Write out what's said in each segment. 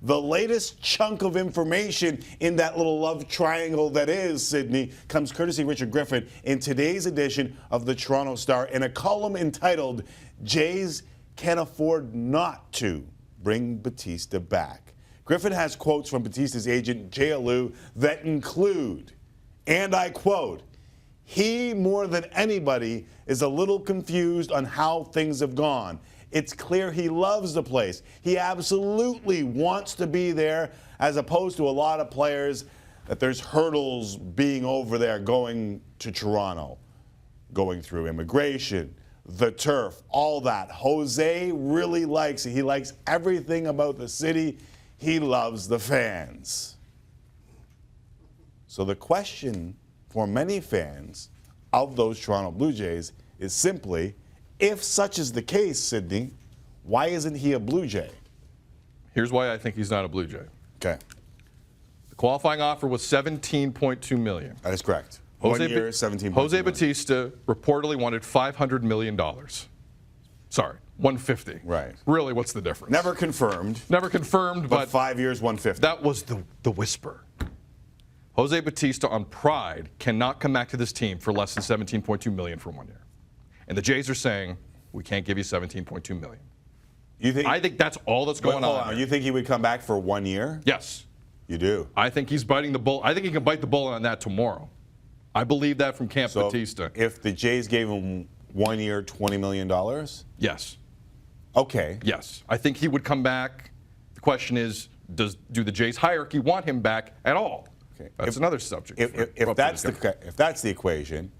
The latest chunk of information in that little love triangle that is Sydney comes courtesy Richard Griffin in today's edition of the Toronto Star in a column entitled, Jays Can't Afford Not to Bring Bautista Back. Griffin has quotes from Bautista's agent, Jay Alou, that include, and I quote, "He, more than anybody, is a little confused on how things have gone. It's clear he loves the place. He absolutely wants to be there, as opposed to a lot of players that there's hurdles being over there going to Toronto, going through immigration, the turf, all that. Jose really likes it. He likes everything about the city. He loves the fans." So the question for many fans of those Toronto Blue Jays is simply, if such is the case, Sydney, why isn't he a Blue Jay? Here's why I think he's not a Blue Jay. Okay. The qualifying offer was $17.2 million. That is correct. 1 year, 17. Jose Bautista reportedly wanted $500 million. Sorry, 150. Right. Really, what's the difference? Never confirmed. Never confirmed, but 5 years, 150. That was the whisper. Jose Bautista on pride cannot come back to this team for less than $17.2 million for 1 year. And the Jays are saying, we can't give you $17.2 million. You think? I think that's all that's going on. You think he would come back for 1 year? Yes. You do? I think he's biting the bullet. I think he can bite the bullet on that tomorrow. I believe that from Camp Bautista. If the Jays gave him 1 year, $20 million? Yes. Okay. Yes. I think he would come back. The question is, do the Jays hierarchy want him back at all? Okay. That's another subject. If that's the equation,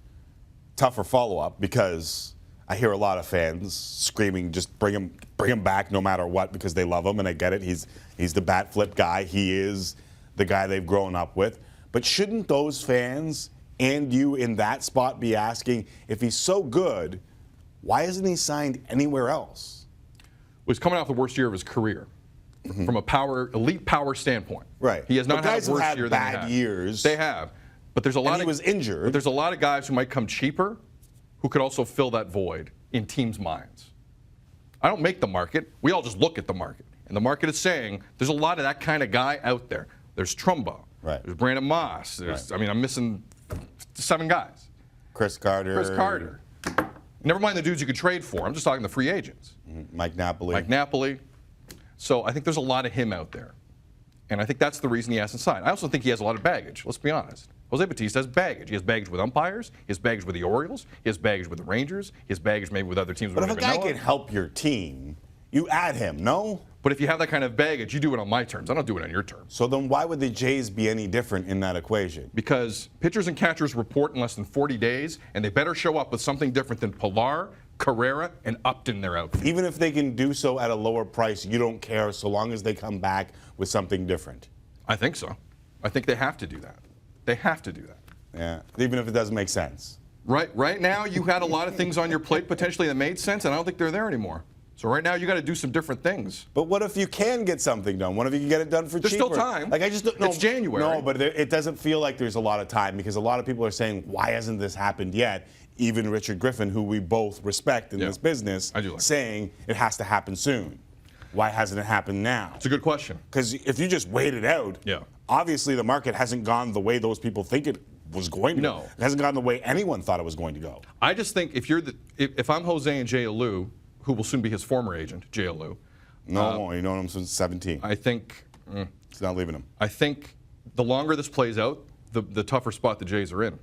tougher follow-up, because I hear a lot of fans screaming, just bring him back no matter what, because they love him, and I get it. He's the bat flip guy. He is the guy they've grown up with. But shouldn't those fans and you in that spot be asking, if he's so good, why isn't he signed anywhere else? Well, he's coming off the worst year of his career. From a elite power standpoint. Right. He has not had a worse year than he had. Bad years. They have. But there's a lot and he was injured. But there's a lot of guys who might come cheaper who could also fill that void in teams' minds. I don't make the market. We all just look at the market. And the market is saying there's a lot of that kind of guy out there. There's Trumbo. Right. There's Brandon Moss. There's, I mean, I'm missing 7 guys. Chris Carter. Never mind the dudes you could trade for. I'm just talking the free agents. Mike Napoli. So I think there's a lot of him out there. And I think that's the reason he hasn't signed. I also think he has a lot of baggage. Let's be honest. Jose Bautista has baggage. He has baggage with umpires. He has baggage with the Orioles. He has baggage with the Rangers. He has baggage maybe with other teams. But if a guy can help your team, you add him, no? But if you have that kind of baggage, you do it on my terms. I don't do it on your terms. So then why would the Jays be any different in that equation? Because pitchers and catchers report in less than 40 days, and they better show up with something different than Pilar, Carrera, and Upton in their outfit. Even if they can do so at a lower price, you don't care so long as they come back with something different? I think so. I think they have to do that. They have to do that. Yeah, even if it doesn't make sense. Right now, you had a lot of things on your plate potentially that made sense, and I don't think they're there anymore. So right now, you got to do some different things. But what if you can get something done? What if you can get it done for cheaper? There's still time. Like I just don't know. It's January. No, but it doesn't feel like there's a lot of time, because a lot of people are saying, why hasn't this happened yet? Even Richard Griffin, who we both respect in this business, saying it has to happen soon. Why hasn't it happened now? It's a good question. Because if you just wait it out, obviously the market hasn't gone the way those people think it was going to. No. It hasn't gone the way anyone thought it was going to go. I just think if I'm Jose and Jay Alou, who will soon be his former agent, Jay Alou. No, you known him since 17. I think he's not leaving him. I think the longer this plays out, the tougher spot the Jays are in.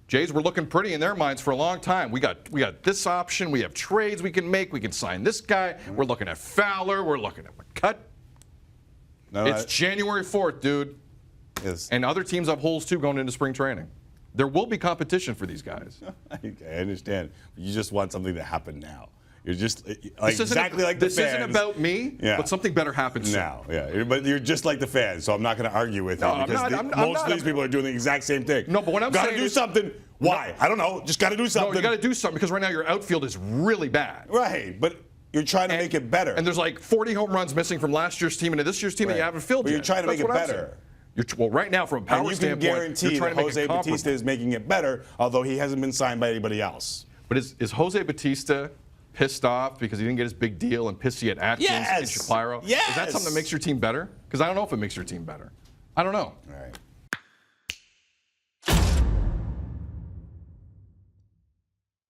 Jays were looking pretty in their minds for a long time. We got this option. We have trades we can make. We can sign this guy. We're looking at Fowler. We're looking at McCut. It's January 4th, dude. Yes. And other teams have holes too going into spring training. There will be competition for these guys. I understand. You just want something to happen now. You're just like exactly like the fans. This isn't about me, but something better happens now. Yeah, but you're just like the fans, so I'm not going to argue with you, because most of these people are doing the exact same thing. No, but when I'm saying got to do something. Why? I don't know. Just got to do something. No, you got to do something, because right now your outfield is really bad. Right, but you're trying to make it better. And there's like 40 home runs missing from last year's team into this year's team that you haven't filled yet. But you're trying to make it better. Well, right now, from a power standpoint, you can guarantee that Jose Bautista is making it better, although he hasn't been signed by anybody else. But is Jose Bautista pissed off because he didn't get his big deal and pissy at Atkins and Yes. Shapiro? Is that Yes. something that makes your team better? Because I don't know if it makes your team better. I don't know. All right.